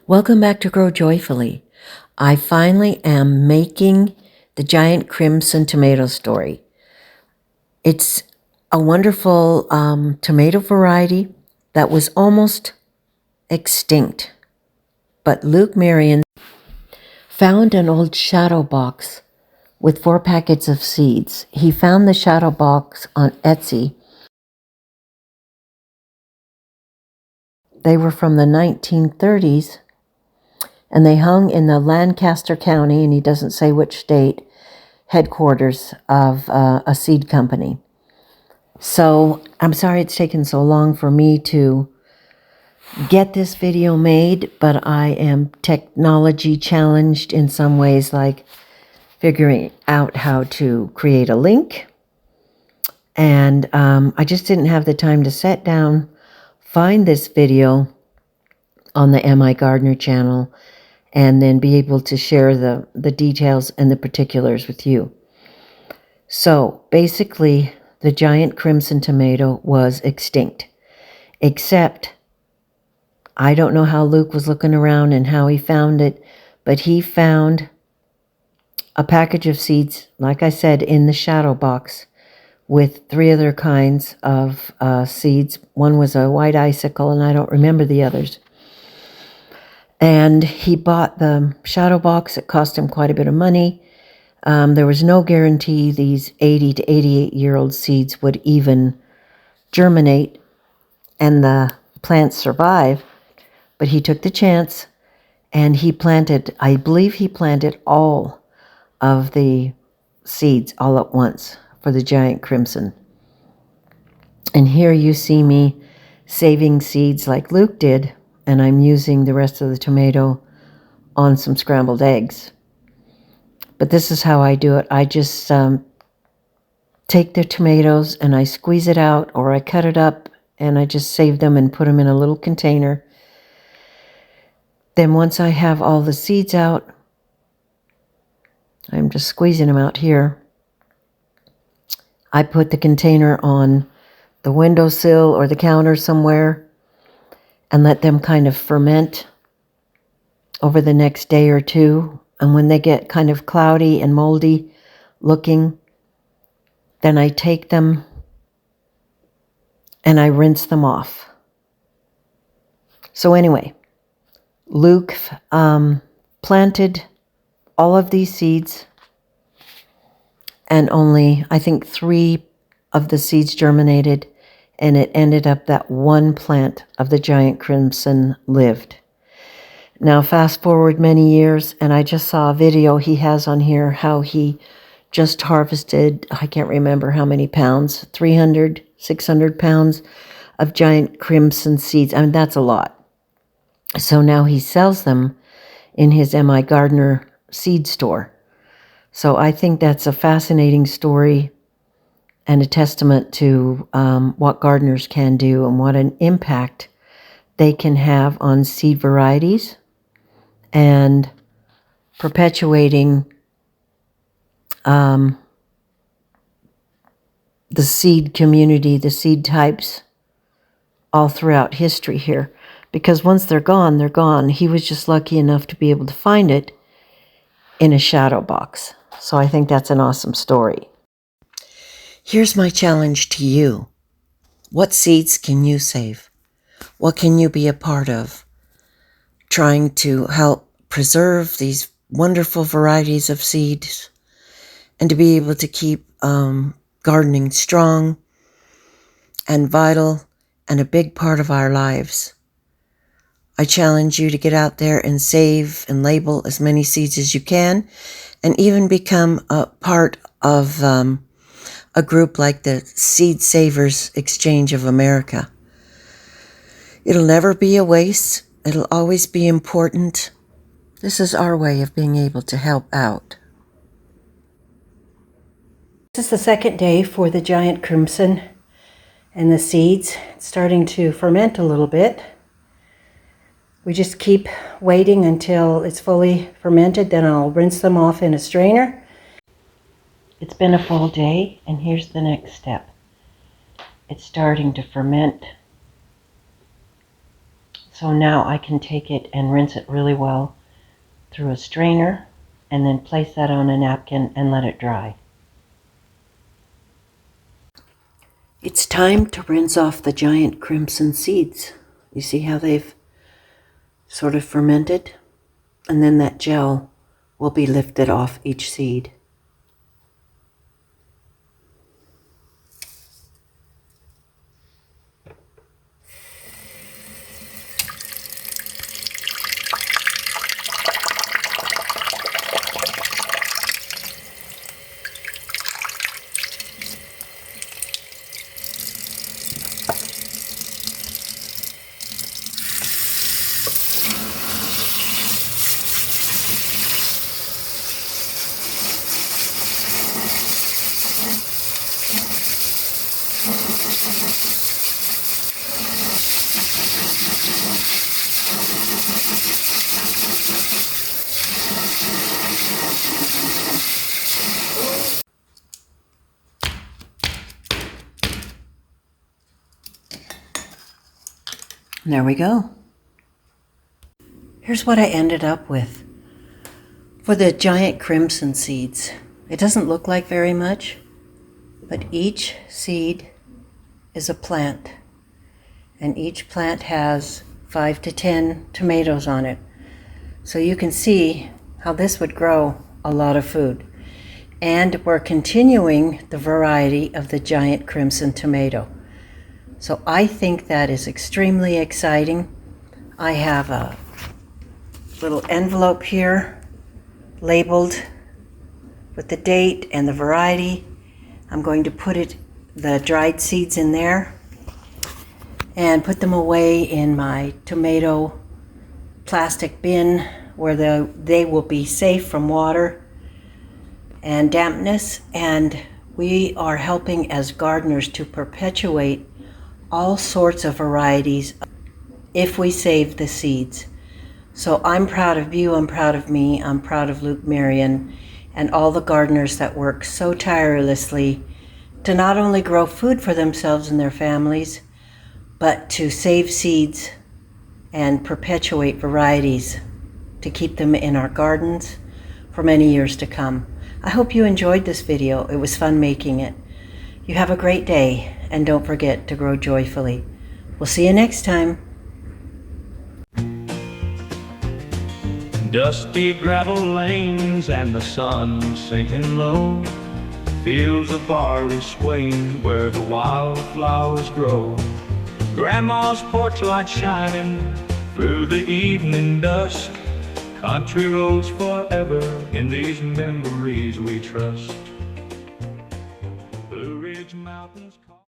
Welcome back to Grow Joyfully. I finally am making the giant crimson tomato story. It's a wonderful tomato variety that was almost extinct. But lukemarion found an old shadow box with 4 packets of seeds. He found the shadow box on Etsy. They were from the 1930s. And they hung in the Lancaster County, and he doesn't say which state, headquarters of a seed company. So I'm sorry it's taken so long for me to get this video made, but I am technology challenged in some ways, like figuring out how to create a link. And I just didn't have the time to sit down, find this video on the migardener channel, and then be able to share the details and the particulars with you. So basically, the giant crimson tomato was extinct, except I don't know how Luke was looking around and how he found it, but he found a package of seeds, like I said, in the shadow box with 3 other kinds of seeds. One was a white icicle, and I don't remember the others. And he bought the shadow box. It cost him quite a bit of money. There was no guarantee these 80 to 88-year-old seeds would even germinate and the plants survive. But he took the chance, and he planted, I believe he planted all of the seeds all at once for the giant crimson. And here you see me saving seeds like Luke did, and I'm using the rest of the tomato on some scrambled eggs. But this is how I do it. I just take the tomatoes and I squeeze it out, or I cut it up and I just save them and put them in a little container. Then once I have all the seeds out, I'm just squeezing them out here, I put the container on the windowsill or the counter somewhere and let them kind of ferment over the next day or two. And when they get kind of cloudy and moldy looking, then I take them and I rinse them off. So anyway, Luke planted all of these seeds, and only, I think, 3 of the seeds germinated, and it ended up that 1 plant of the giant crimson lived. Now, fast forward many years, and I just saw a video he has on here how he just harvested, I can't remember how many pounds, 300, 600 pounds of giant crimson seeds. I mean, that's a lot. So now he sells them in his migardener seed store. So I think that's a fascinating story and a testament to what gardeners can do and what an impact they can have on seed varieties and perpetuating the seed community, the seed types, all throughout history here. Because once they're gone, they're gone. He was just lucky enough to be able to find it in a shadow box. So I think that's an awesome story. Here's my challenge to you. What seeds can you save? What can you be a part of? Trying to help preserve these wonderful varieties of seeds and to be able to keep gardening strong and vital and a big part of our lives. I challenge you to get out there and save and label as many seeds as you can, and even become a part of a group like the Seed Savers Exchange of America. It'll never be a waste. It'll always be important. This is our way of being able to help out. This is the second day for the giant crimson and the seeds. It's starting to ferment a little bit. We just keep waiting until it's fully fermented, then I'll rinse them off in a strainer. It's been a full day, and here's the next step. It's starting to ferment. So now I can take it and rinse it really well through a strainer and then place that on a napkin and let it dry. It's time to rinse off the giant crimson seeds. You see how they've sort of fermented? And then that gel will be lifted off each seed. There we go. Here's what I ended up with for the giant crimson seeds. It doesn't look like very much, but each seed is a plant, and each plant has 5 to 10 tomatoes on it. So you can see how this would grow a lot of food. And we're continuing the variety of the giant crimson tomato. So I think that is extremely exciting. I have a little envelope here labeled with the date and the variety. I'm going to put the dried seeds in there and put them away in my tomato plastic bin where they will be safe from water and dampness. And we are helping as gardeners to perpetuate all sorts of varieties if we save the seeds. So I'm proud of you, I'm proud of me, I'm proud of Lukemarion and all the gardeners that work so tirelessly to not only grow food for themselves and their families, but to save seeds and perpetuate varieties to keep them in our gardens for many years to come. I hope you enjoyed this video. It was fun making it. You have a great day, and don't forget to grow joyfully. We'll see you next time. Dusty gravel lanes and the sun sinking low, fields of barley swing where the wildflowers grow. Grandma's porch light shining through the evening dusk. Country roads forever, in these memories we trust. Blue Ridge Mountains call.